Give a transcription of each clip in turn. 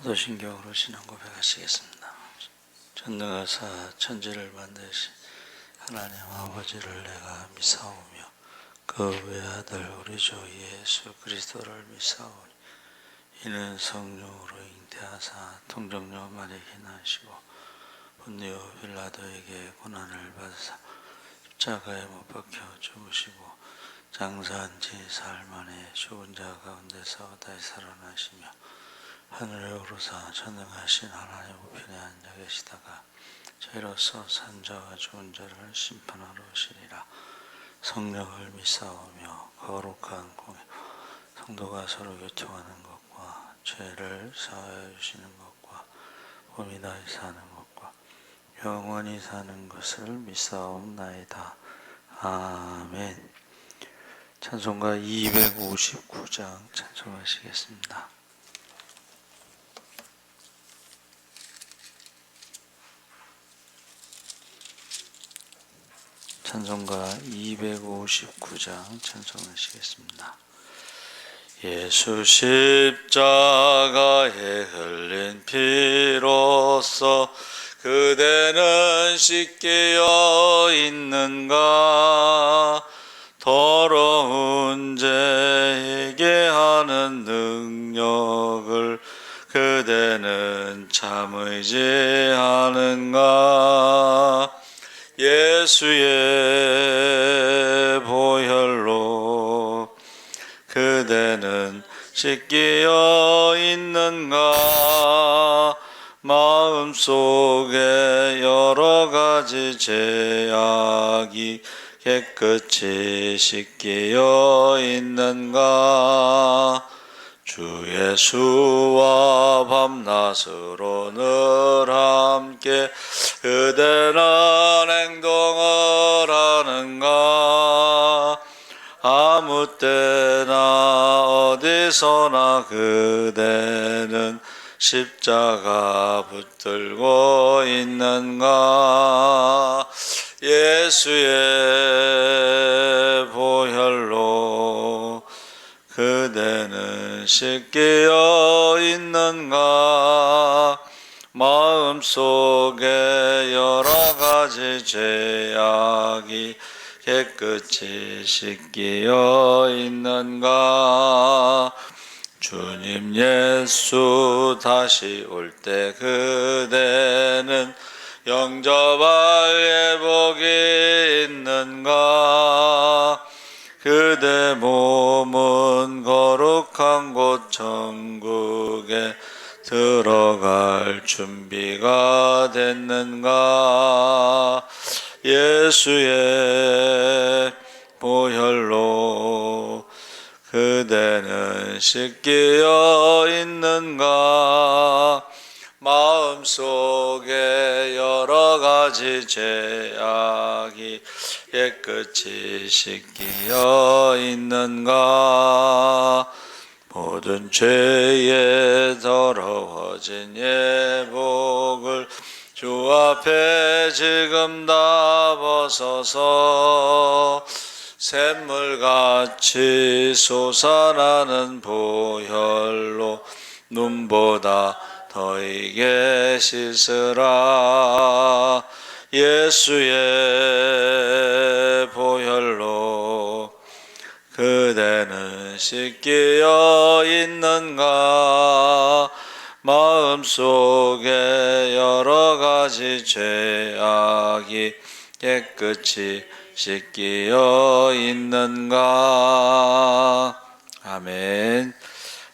사도신경으로 신앙 고백하시겠습니다. 전능하사 천지를 만드신 하나님 아버지를 내가 믿사오며 그 외아들 우리 주 예수 그리스도를 믿사오니 이는 성령으로 잉태하사 통정녀 마리아에게 나시고 본디오 빌라도에게 고난을 받으사 십자가에 못 박혀 죽으시고 장사한 지 사흘 만에 죽은 자 가운데서 다시 살아나시며 하늘에 오르사 전능하신 하나님 우편에 앉아 계시다가 저희로서 산자와 죽은 자를 심판하러 오시리라. 성령을 믿사오며 거룩한 공회 성도가 서로 교통하는 것과 죄를 사하여 주시는 것과 몸이 다시 사는 것과 영원히 사는 것을 믿사옵나이다. 아멘. 찬송가 259장 찬송하시겠습니다. 찬송가 259장 찬송하시겠습니다. 예수 십자가에 흘린 피로써 그대는 씻기어 있는가? 더러운 죄에게 하는 능력을 그대는 참 의지하는가? 예수의 보혈로 그대는 씻기어 있는가? 마음속에 여러 가지 죄악이 깨끗이 씻기어 있는가? 주 예수와 밤낮으로 늘 함께 그대는 행동을 하는가? 아무 때나 어디서나 그대는 십자가 붙들고 있는가? 예수의 보혈로 그대는 씻기어 있는가? 마음속에 여러 가지 죄악이 깨끗이 씻기어 있는가? 주님 예수 다시 올 때 그대는 영접할 예복이 있는가? 그대 몸은 거룩한 곳 천국에 들어갈 준비가 됐는가? 예수의 보혈로 그대는 씻기어 있는가? 마음속에 여러 가지 죄악이 깨끗이 씻기어 있는가? 모든 죄에 더러워진 예복을 주 앞에 지금 다 벗어서 샘물같이 솟아나는 보혈로 눈보다 더 익게 씻으라. 예수의 보혈로 그대는 씻기어 있는가? 마음속에 여러 가지 죄악이 깨끗이 씻기어 있는가? 아멘.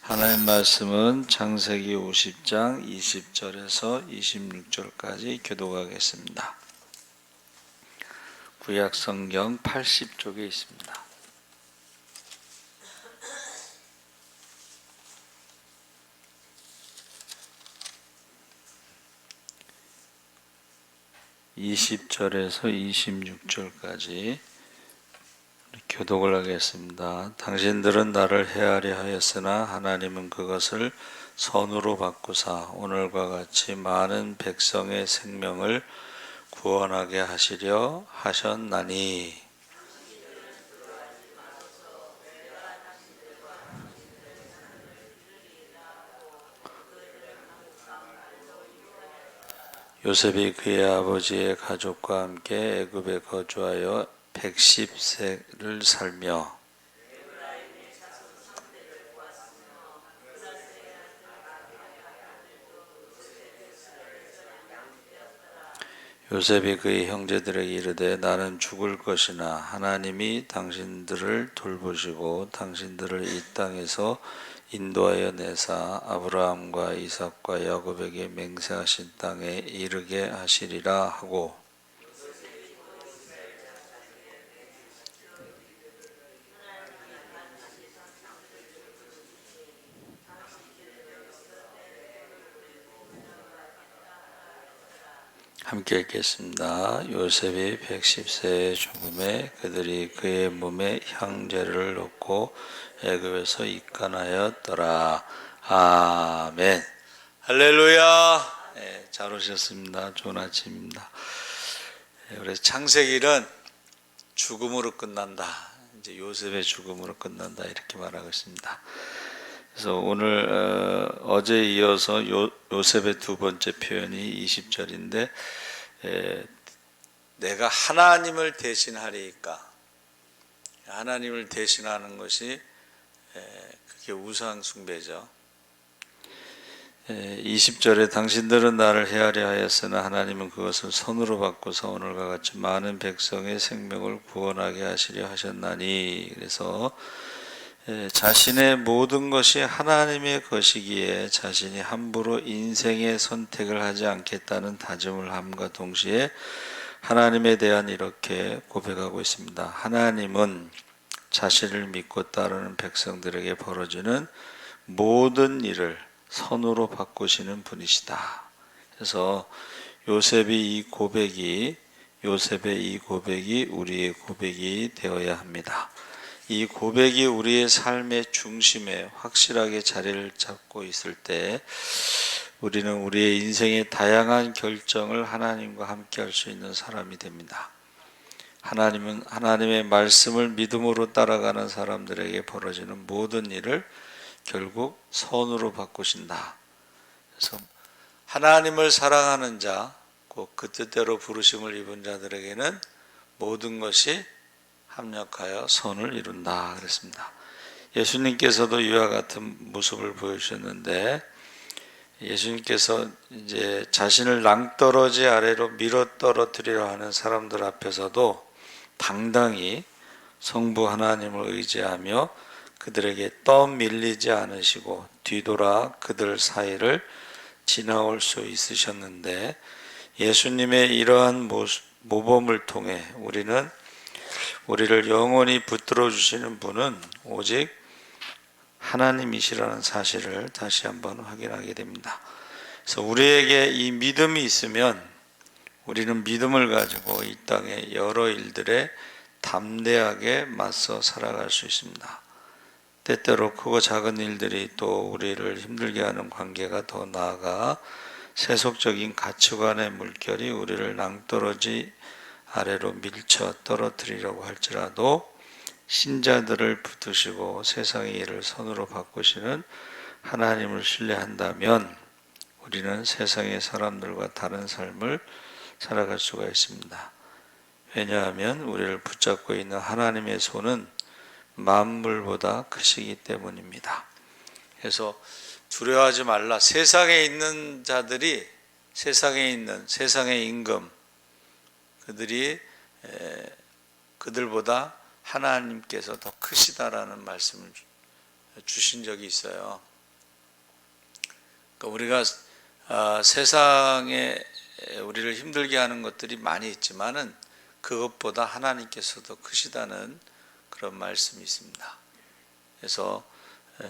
하나님 말씀은 창세기 50장 20절에서 26절까지 교독하겠습니다. 구약 성경 80쪽에 있습니다. (20절에서 26절까지) 교독을 하겠습니다. 당신들은 나를 해하려 하였으나 하나님은 그것을 선으로 바꾸사 오늘과 같이 많은 백성의 생명을 구원하게 하시려 하셨나니. 요셉이 그의 아버지의 가족과 함께 애굽에 거주하여 110세를 살며 요셉이 그의 형제들에게 이르되 나는 죽을 것이나 하나님이 당신들을 돌보시고 당신들을 이 땅에서 인도하여 내사 아브라함과 이삭과 야곱에게 맹세하신 땅에 이르게 하시리라 하고 함께 읽겠습니다. 요셉이 110세의 죽음에 그들이 그의 몸에 향제를 넣고 애굽에서 입간하였더라. 아멘. 할렐루야. 네, 잘 오셨습니다. 좋은 아침입니다. 우리 창세기는 죽음으로 끝난다. 이제 요셉의 죽음으로 끝난다 이렇게 말하고 있습니다. 그래서 오늘 어제 이어서 요셉의 두 번째 표현이 20절인데 내가 하나님을 대신하리이까. 하나님을 대신하는 것이 그게 우상 숭배죠. 20절에 당신들은 나를 헤아려 하였으나 하나님은 그것을 손으로 바꾸사 오늘과 같이 많은 백성의 생명을 구원하게 하시려 하셨나니. 그래서 자신의 모든 것이 하나님의 것이기에 자신이 함부로 인생의 선택을 하지 않겠다는 다짐을 함과 동시에 하나님에 대한 이렇게 고백하고 있습니다. 하나님은 자신을 믿고 따르는 백성들에게 벌어지는 모든 일을 선으로 바꾸시는 분이시다. 그래서 요셉의 이 고백이 우리의 고백이 되어야 합니다. 이 고백이 우리의 삶의 중심에 확실하게 자리를 잡고 있을 때 우리는 우리의 인생의 다양한 결정을 하나님과 함께 할 수 있는 사람이 됩니다. 하나님은 하나님의 말씀을 믿음으로 따라가는 사람들에게 벌어지는 모든 일을 결국 선으로 바꾸신다. 그래서 하나님을 사랑하는 자, 곧 그 뜻대로 부르심을 입은 자들에게는 모든 것이 합력하여 선을 이룬다 그랬습니다. 예수님께서도 이와 같은 모습을 보여주셨는데 예수님께서 이제 자신을 낭떠러지 아래로 밀어 떨어뜨리려 하는 사람들 앞에서도 당당히 성부 하나님을 의지하며 그들에게 떠밀리지 않으시고 뒤돌아 그들 사이를 지나올 수 있으셨는데 예수님의 이러한 모범을 통해 우리를 영원히 붙들어 주시는 분은 오직 하나님이시라는 사실을 다시 한번 확인하게 됩니다. 그래서 우리에게 이 믿음이 있으면 우리는 믿음을 가지고 이 땅의 여러 일들에 담대하게 맞서 살아갈 수 있습니다. 때때로 크고 작은 일들이 또 우리를 힘들게 하는 관계가 더 나아가 세속적인 가치관의 물결이 우리를 낭떠러지 아래로 밀쳐 떨어뜨리려고 할지라도 신자들을 붙드시고 세상의 일을 선으로 바꾸시는 하나님을 신뢰한다면 우리는 세상의 사람들과 다른 삶을 살아갈 수가 있습니다. 왜냐하면 우리를 붙잡고 있는 하나님의 손은 만물보다 크시기 때문입니다. 그래서 두려워하지 말라. 세상에 있는 자들이 세상의 임금 그들보다 하나님께서 더 크시다라는 말씀을 주신 적이 있어요. 그러니까 우리가 세상에 우리를 힘들게 하는 것들이 많이 있지만은 그것보다 하나님께서 더 크시다는 그런 말씀이 있습니다. 그래서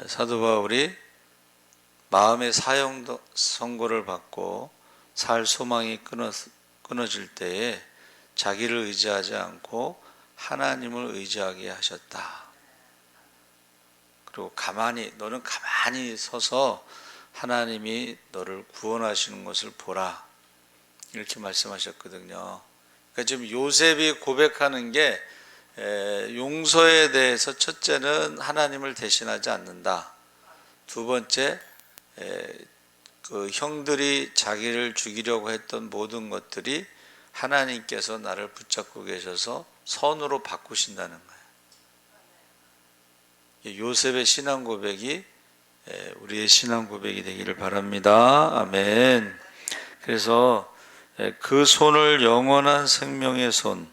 사도 바울이 마음의 선고를 받고 살 소망이 끊어질 때에 자기를 의지하지 않고 하나님을 의지하게 하셨다. 그리고 너는 가만히 서서 하나님이 너를 구원하시는 것을 보라. 이렇게 말씀하셨거든요. 그러니까 지금 요셉이 고백하는 게 용서에 대해서 첫째는 하나님을 대신하지 않는다. 두 번째 그 형들이 자기를 죽이려고 했던 모든 것들이 하나님께서 나를 붙잡고 계셔서 선으로 바꾸신다는 거예요. 요셉의 신앙 고백이 우리의 신앙 고백이 되기를 바랍니다. 아멘. 그래서 그 손을 영원한 생명의 손,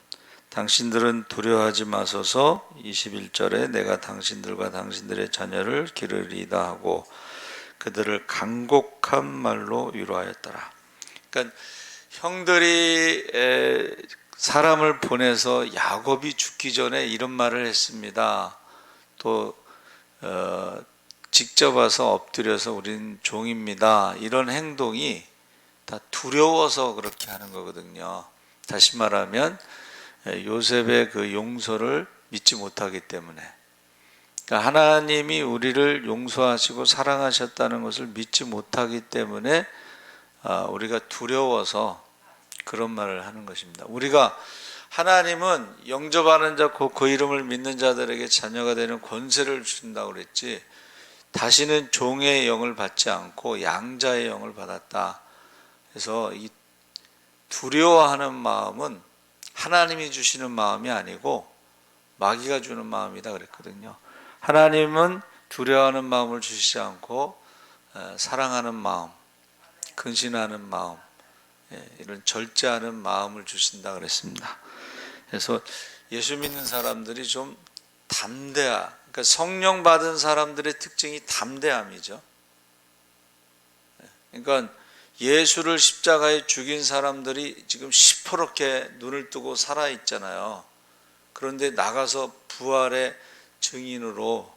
당신들은 두려워하지 마소서. 21절에 내가 당신들과 당신들의 자녀를 기르리이다 하고 그들을 간곡한 말로 위로하였더라. 그러니까 형들이 사람을 보내서 야곱이 죽기 전에 이런 말을 했습니다. 또 직접 와서 엎드려서 우린 종입니다. 이런 행동이 다 두려워서 그렇게 하는 거거든요. 다시 말하면 요셉의 그 용서를 믿지 못하기 때문에, 그러니까 하나님이 우리를 용서하시고 사랑하셨다는 것을 믿지 못하기 때문에 우리가 두려워서 그런 말을 하는 것입니다. 우리가 하나님은 영접하는 자, 그 이름을 믿는 자들에게 자녀가 되는 권세를 주신다고 그랬지, 다시는 종의 영을 받지 않고 양자의 영을 받았다. 그래서 이 두려워하는 마음은 하나님이 주시는 마음이 아니고 마귀가 주는 마음이다 그랬거든요. 하나님은 두려워하는 마음을 주시지 않고 사랑하는 마음, 근신하는 마음, 이런 절제하는 마음을 주신다 그랬습니다. 그래서 예수 믿는 사람들이 좀 그러니까 성령 받은 사람들의 특징이 담대함이죠. 그러니까 예수를 십자가에 죽인 사람들이 지금 시퍼렇게 눈을 뜨고 살아 있잖아요. 그런데 나가서 부활의 증인으로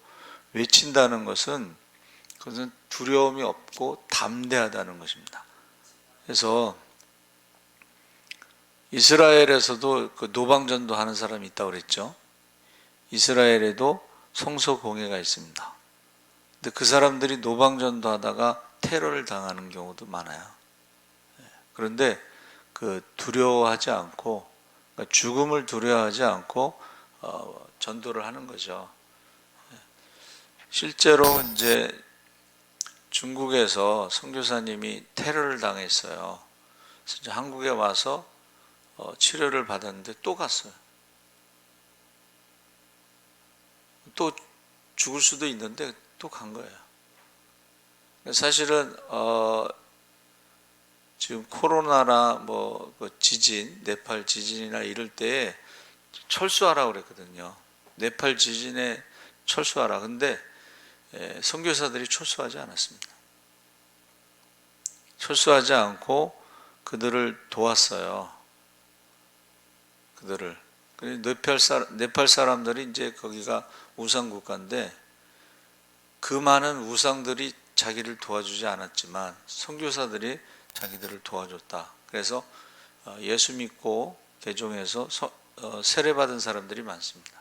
외친다는 것은, 그것은 두려움이 없고 담대하다는 것입니다. 그래서 이스라엘에서도 그 노방전도 하는 사람이 있다고 그랬죠. 이스라엘에도 성소공예가 있습니다. 근데 그 사람들이 노방전도 하다가 테러를 당하는 경우도 많아요. 그런데 그 두려워하지 않고, 그러니까 죽음을 두려워하지 않고 전도를 하는 거죠. 실제로 이제 중국에서 선교사님이 테러를 당했어요. 그래서 한국에 와서 치료를 받았는데 또 갔어요. 또 죽을 수도 있는데 또 간 거예요. 사실은 지금 코로나나 그 지진, 네팔 지진이나 이럴 때 철수하라고 그랬거든요. 네팔 지진에 철수하라. 근데 선교사들이 철수하지 않았습니다. 철수하지 않고 그들을 도왔어요. 그들을. 네팔 사람들이 이제 거기가 우상 국가인데 그 많은 우상들이 자기를 도와주지 않았지만 선교사들이 자기들을 도와줬다. 그래서 예수 믿고 개종해서 세례받은 사람들이 많습니다.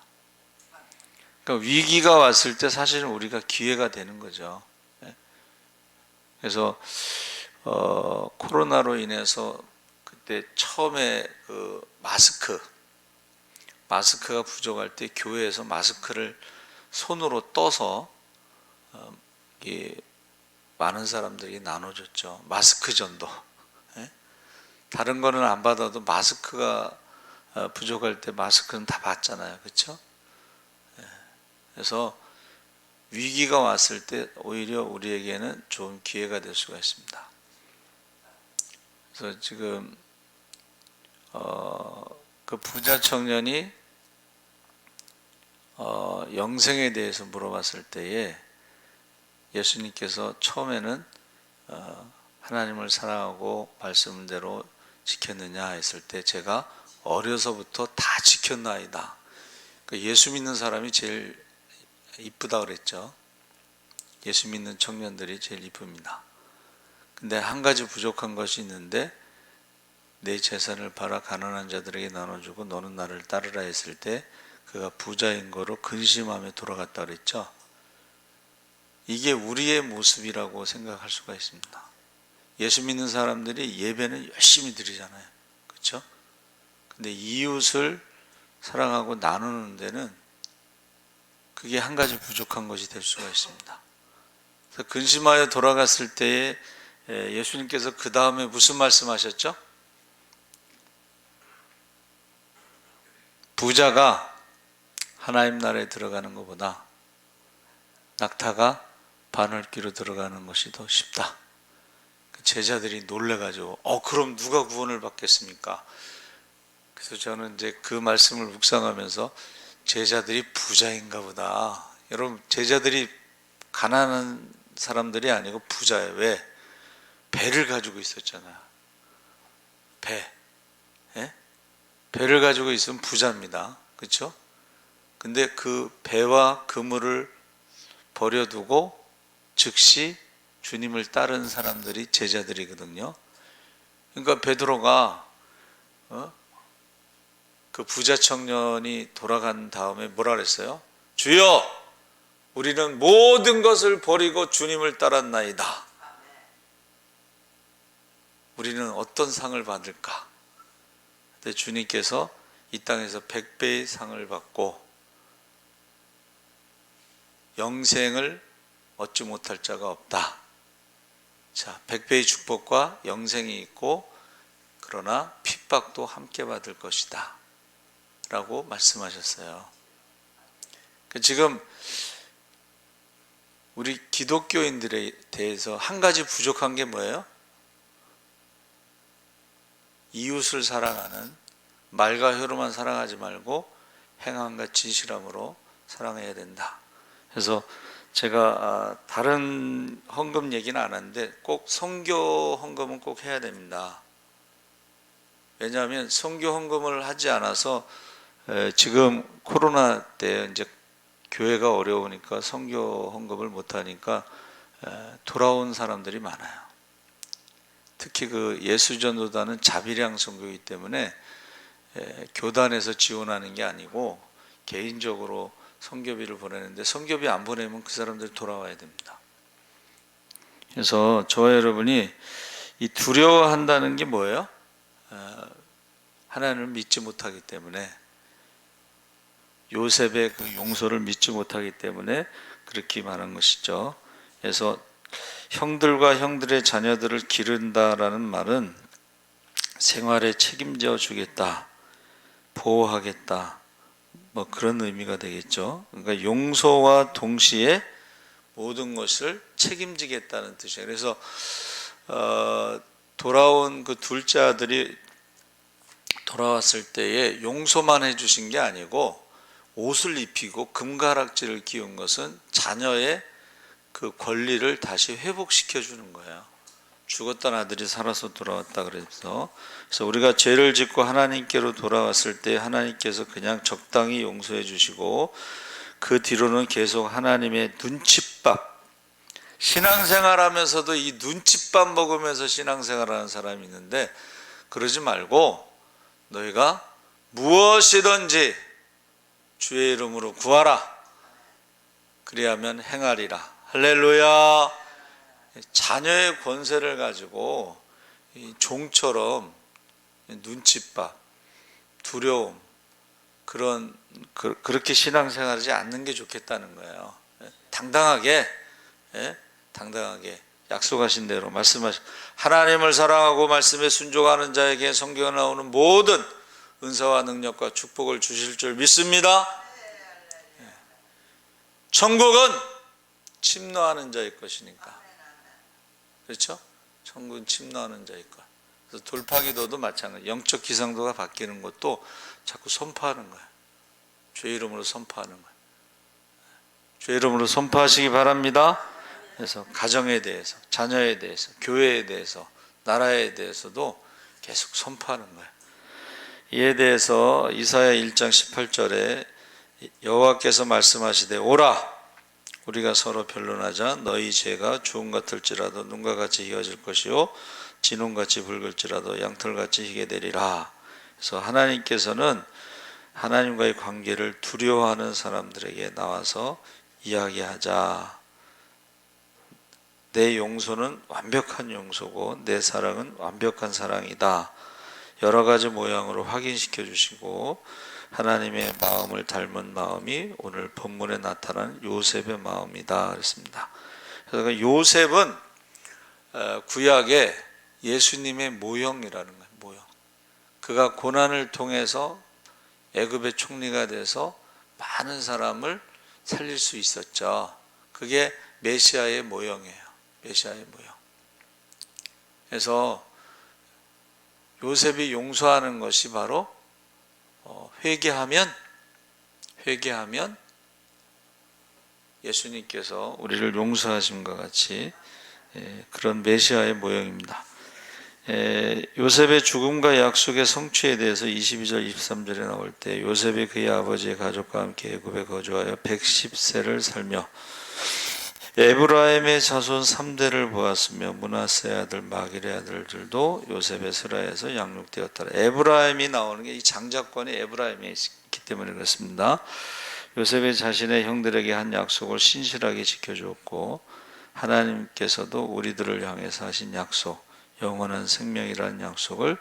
그러니까 위기가 왔을 때 사실은 우리가 기회가 되는 거죠. 그래서 코로나로 인해서 그때 처음에 그 마스크가 부족할 때 교회에서 마스크를 손으로 떠서 많은 사람들이 나눠줬죠. 마스크 전도. 다른 거는 안 받아도 마스크가 부족할 때 마스크는 다 받잖아요. 그렇죠? 그래서 위기가 왔을 때 오히려 우리에게는 좋은 기회가 될 수가 있습니다. 그래서 지금 그 부자 청년이 영생에 대해서 물어봤을 때에 예수님께서 처음에는 하나님을 사랑하고 말씀대로 지켰느냐 했을 때 제가 어려서부터 다 지켰나이다. 그러니까 예수 믿는 사람이 제일 이쁘다 그랬죠. 예수 믿는 청년들이 제일 이쁩니다. 근데 한 가지 부족한 것이 있는데 내 재산을 팔아 가난한 자들에게 나눠주고 너는 나를 따르라 했을 때 그가 부자인 거로 근심하며 돌아갔다 그랬죠. 이게 우리의 모습이라고 생각할 수가 있습니다. 예수 믿는 사람들이 예배는 열심히 드리잖아요. 그렇죠? 근데 이웃을 사랑하고 나누는 데는 그게 한 가지 부족한 것이 될 수가 있습니다. 그래서 근심하여 돌아갔을 때에 예수님께서 그 다음에 무슨 말씀하셨죠? 부자가 하나님 나라에 들어가는 것보다 낙타가 바늘귀로 들어가는 것이 더 쉽다. 제자들이 놀래가지고 그럼 누가 구원을 받겠습니까? 그래서 저는 이제 그 말씀을 묵상하면서 제자들이 부자인가 보다. 여러분, 제자들이 가난한 사람들이 아니고 부자예요. 왜? 배를 가지고 있었잖아요. 배. 예? 배를 가지고 있으면 부자입니다. 그렇죠? 근데 그 배와 그물을 버려두고 즉시 주님을 따른 사람들이 제자들이거든요. 그러니까 베드로가 그 부자 청년이 돌아간 다음에 뭐라 그랬어요? 주여, 우리는 모든 것을 버리고 주님을 따랐나이다. 우리는 어떤 상을 받을까? 근데 주님께서 이 땅에서 100배의 상을 받고 영생을 얻지 못할 자가 없다. 자, 100배의 축복과 영생이 있고 그러나 핍박도 함께 받을 것이다 라고 말씀하셨어요. 지금 우리 기독교인들에 대해서 한 가지 부족한 게 뭐예요? 이웃을 사랑하는, 말과 혀로만 사랑하지 말고 행함과 진실함으로 사랑해야 된다. 그래서 제가 다른 헌금 얘기는 안 하는데 꼭 선교 헌금은 꼭 해야 됩니다. 왜냐하면 선교 헌금을 하지 않아서 지금 코로나 때 이제 교회가 어려우니까 선교 헌금을 못 하니까 돌아온 사람들이 많아요. 특히 그 예수전도단은 자비량 선교이기 때문에 교단에서 지원하는 게 아니고 개인적으로 선교비를 보내는데 선교비 안 보내면 그 사람들이 돌아와야 됩니다. 그래서 저와 여러분이 이 두려워한다는 게 뭐예요? 하나님을 믿지 못하기 때문에, 요셉의 그 용서를 믿지 못하기 때문에 그렇게 말한 것이죠. 그래서 형들과 형들의 자녀들을 기른다라는 말은 생활에 책임져 주겠다, 보호하겠다, 뭐 그런 의미가 되겠죠. 그러니까 용서와 동시에 모든 것을 책임지겠다는 뜻이에요. 그래서 돌아온 그 둘째 아들이 돌아왔을 때에 용서만 해주신 게 아니고 옷을 입히고 금가락지를 끼운 것은 자녀의 그 권리를 다시 회복시켜 주는 거예요. 죽었던 아들이 살아서 돌아왔다 그래서 우리가 죄를 짓고 하나님께로 돌아왔을 때 하나님께서 그냥 적당히 용서해 주시고 그 뒤로는 계속 하나님의 눈칫밥, 신앙생활 하면서도 이 눈칫밥 먹으면서 신앙생활하는 사람이 있는데 그러지 말고 너희가 무엇이든지 주의 이름으로 구하라, 그리하면 행하리라. 할렐루야. 자녀의 권세를 가지고 종처럼 눈칫밥, 두려움, 그렇게 신앙생활하지 않는 게 좋겠다는 거예요. 당당하게 약속하신 대로 말씀하신, 하나님을 사랑하고 말씀에 순종하는 자에게 성경에 나오는 모든 은사와 능력과 축복을 주실 줄 믿습니다. 천국은 침노하는 자의 것이니까. 그렇죠? 천국은 침노하는 자의 것. 그래서 돌파기도도 마찬가지. 영적 기상도가 바뀌는 것도 자꾸 선포하는 거예요. 주의 이름으로 선포하는 거예요. 주의 이름으로 선포하시기 바랍니다. 그래서 가정에 대해서, 자녀에 대해서, 교회에 대해서, 나라에 대해서도 계속 선포하는 거예요. 이에 대해서 이사야 1장 18절에 여호와께서 말씀하시되 오라, 우리가 서로 변론하자. 너희 죄가 주홍 같을지라도 눈과 같이 희어질 것이요 진홍같이 붉을지라도 양털같이 희게 되리라. 그래서 하나님께서는 하나님과의 관계를 두려워하는 사람들에게 나와서 이야기하자. 내 용서는 완벽한 용서고 내 사랑은 완벽한 사랑이다. 여러 가지 모양으로 확인시켜 주시고 하나님의 마음을 닮은 마음이 오늘 본문에 나타난 요셉의 마음이다 그랬습니다. 그래서 요셉은 구약의 예수님의 모형이라는 거예요. 모형. 그가 고난을 통해서 애굽의 총리가 돼서 많은 사람을 살릴 수 있었죠. 그게 메시아의 모형이에요. 메시아의 모형. 그래서 요셉이 용서하는 것이 바로 회개하면 예수님께서 우리를 용서하심과 같이 그런 메시아의 모형입니다. 요셉의 죽음과 약속의 성취에 대해서 22절 23절에 나올 때 요셉이 그의 아버지의 가족과 함께 애굽에 거주하여 110세를 살며 에브라임의 자손 3대를 보았으며 므낫세 아들 마길의 아들들도 요셉의 스라에서 양육되었더라. 에브라임이 나오는 게 이 장자권이 에브라임에 있기 때문에 그렇습니다. 요셉이 자신의 형들에게 한 약속을 신실하게 지켜주었고 하나님께서도 우리들을 향해서 하신 약속, 영원한 생명이라는 약속을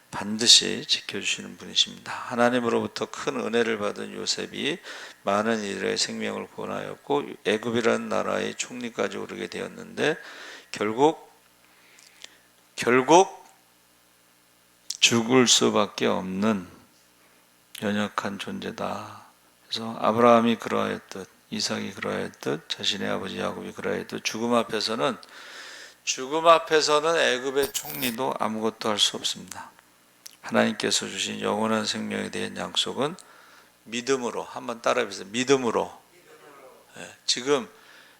반드시 지켜주시는 분이십니다. 하나님으로부터 큰 은혜를 받은 요셉이 많은 이들의 생명을 구원하였고 애굽이라는 나라의 총리까지 오르게 되었는데 결국 죽을 수밖에 없는 연약한 존재다. 그래서 아브라함이 그러하였듯 이삭이 그러하였듯 자신의 아버지 야곱이 그러하였듯 죽음 앞에서는 애굽의 총리도 아무것도 할 수 없습니다. 하나님께서 주신 영원한 생명에 대한 약속은 믿음으로, 한번 따라해보세요. 믿음으로. 지금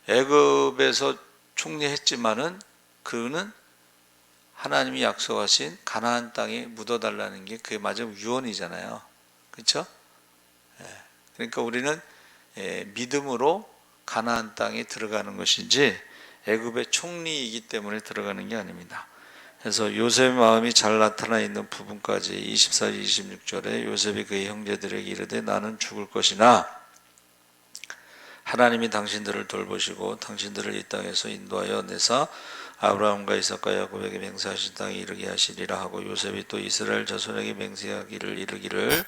애굽에서 총리했지만은 그는 하나님이 약속하신 가나안 땅에 묻어달라는 게 그게 마지막 유언이잖아요. 그렇죠? 그러니까 우리는 믿음으로 가나안 땅에 들어가는 것이지 애굽의 총리이기 때문에 들어가는 게 아닙니다. 그래서 요셉의 마음이 잘 나타나 있는 부분까지 24, 26절에 요셉이 그의 형제들에게 이르되 나는 죽을 것이나 하나님이 당신들을 돌보시고 당신들을 이 땅에서 인도하여 내사 아브라함과 이삭과 야곱에게 맹세하신 땅에 이르게 하시리라 하고 요셉이 또 이스라엘 자손에게 맹세하기를 이르기를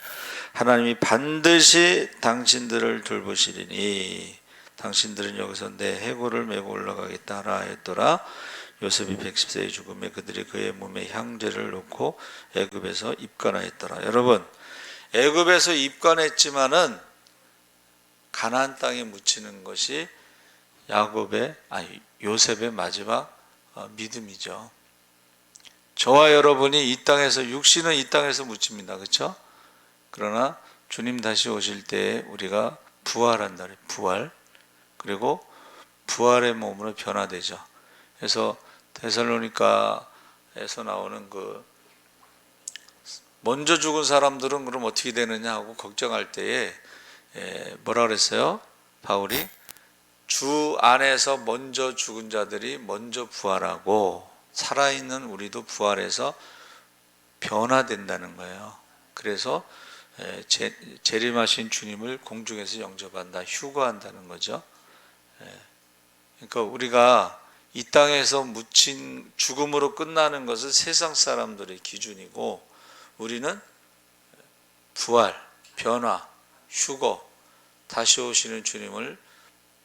하나님이 반드시 당신들을 돌보시리니 당신들은 여기서 내 해골을 메고 올라가겠다 하라 했더라. 요셉이 110세의 죽음에 그들이 그의 몸에 향제를 놓고 애굽에서 입관하였더라. 여러분, 애굽에서 입관했지만은 가나안 땅에 묻히는 것이 요셉의 마지막 믿음이죠. 저와 여러분이 이 땅에서 육신은 이 땅에서 묻힙니다. 그렇죠? 그러나 주님 다시 오실 때 우리가 부활한다. 부활. 그리고 부활의 몸으로 변화되죠. 그래서 데살로니가에서 나오는 먼저 죽은 사람들은 그럼 어떻게 되느냐 하고 걱정할 때에 뭐라 그랬어요? 바울이 주 안에서 먼저 죽은 자들이 먼저 부활하고 살아있는 우리도 부활해서 변화된다는 거예요. 그래서 재림하신 주님을 공중에서 영접한다, 휴거한다는 거죠. 그러니까 우리가 이 땅에서 묻힌 죽음으로 끝나는 것은 세상 사람들의 기준이고 우리는 부활, 변화, 휴거, 다시 오시는 주님을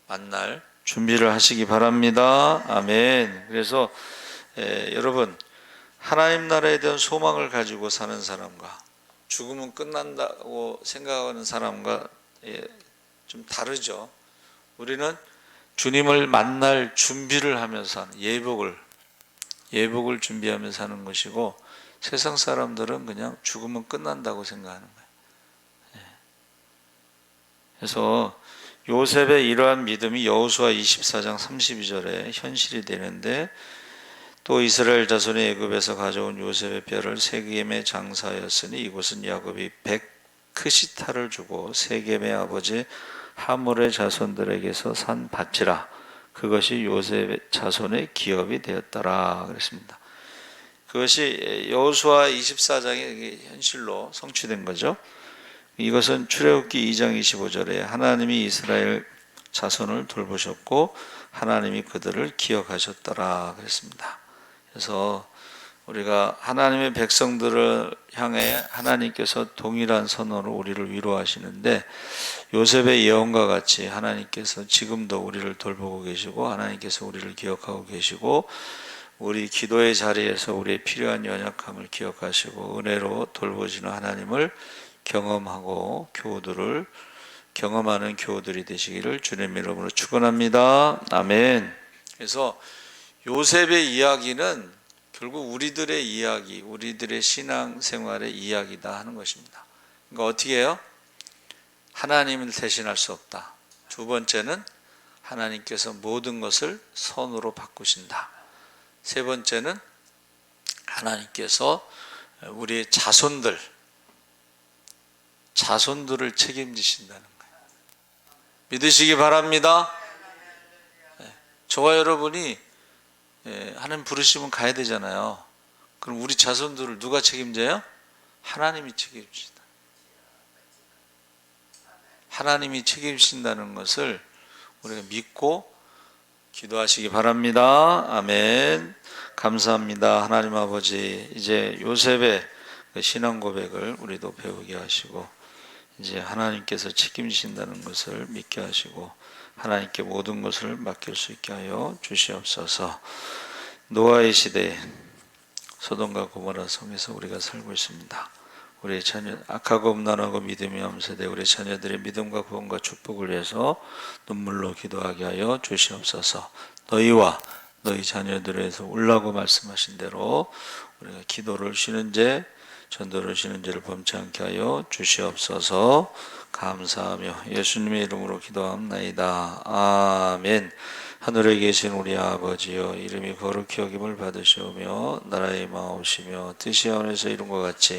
만날 준비를 하시기 바랍니다. 아멘. 그래서 여러분, 하나님 나라에 대한 소망을 가지고 사는 사람과 죽음은 끝난다고 생각하는 사람과 좀 다르죠. 우리는 주님을 만날 준비를 하면서 하는 예복을 준비하면서 사는 것이고 세상 사람들은 그냥 죽으면 끝난다고 생각하는 거예요. 그래서 요셉의 이러한 믿음이 여호수아 24장 32절에 현실이 되는데 또 이스라엘 자손이 애굽에서 가져온 요셉의 뼈를 세겜에 장사하였으니 이곳은 야곱이 100크시타를 주고 세겜의 아버지 하몰의 자손들에게서 산 밭이라 그것이 요셉의 자손의 기업이 되었더라 그랬습니다. 그것이 여호수아 24장의 현실로 성취된 거죠. 이것은 출애굽기 2장 25절에 하나님이 이스라엘 자손을 돌보셨고 하나님이 그들을 기억하셨더라 그랬습니다. 그래서 우리가 하나님의 백성들을 향해 하나님께서 동일한 선언으로 우리를 위로하시는데 요셉의 예언과 같이 하나님께서 지금도 우리를 돌보고 계시고 하나님께서 우리를 기억하고 계시고 우리 기도의 자리에서 우리의 필요한 연약함을 기억하시고 은혜로 돌보시는 하나님을 경험하고 경험하는 교우들이 되시기를 주님 이름으로 축원합니다. 아멘. 그래서 요셉의 이야기는 결국 우리들의 이야기, 우리들의 신앙생활의 이야기다 하는 것입니다. 그러니까 어떻게 해요? 하나님을 대신할 수 없다. 두 번째는 하나님께서 모든 것을 선으로 바꾸신다. 세 번째는 하나님께서 우리의 자손들을 책임지신다는 거예요. 믿으시기 바랍니다. 저와 여러분이 하나님 부르시면 가야 되잖아요. 그럼 우리 자손들을 누가 책임져요? 하나님이 책임지신다. 하나님이 책임지신다는 것을 우리가 믿고 기도하시기 바랍니다. 아멘. 감사합니다. 하나님 아버지, 이제 요셉의 그 신앙 고백을 우리도 배우게 하시고 이제 하나님께서 책임지신다는 것을 믿게 하시고 하나님께 모든 것을 맡길 수 있게 하여 주시옵소서. 노아의 시대에 소돔과 고모라 성에서 우리가 살고 있습니다. 우리 자녀 악하고 음란하고 믿음이 없는 세대 우리 자녀들의 믿음과 구원과 축복을 위해서 눈물로 기도하게 하여 주시옵소서. 너희와 너희 자녀들을 위해서 울라고 말씀하신 대로 우리가 기도를 쉬는 죄 전도를 쉬는 죄를 범치 않게 하여 주시옵소서. 감사하며 예수님의 이름으로 기도합나이다. 아멘. 하늘에 계신 우리 아버지여, 이름이 거룩히 여김을 받으시오며 나라의 마옵시며 뜻이 하늘에서 이룬 것 같이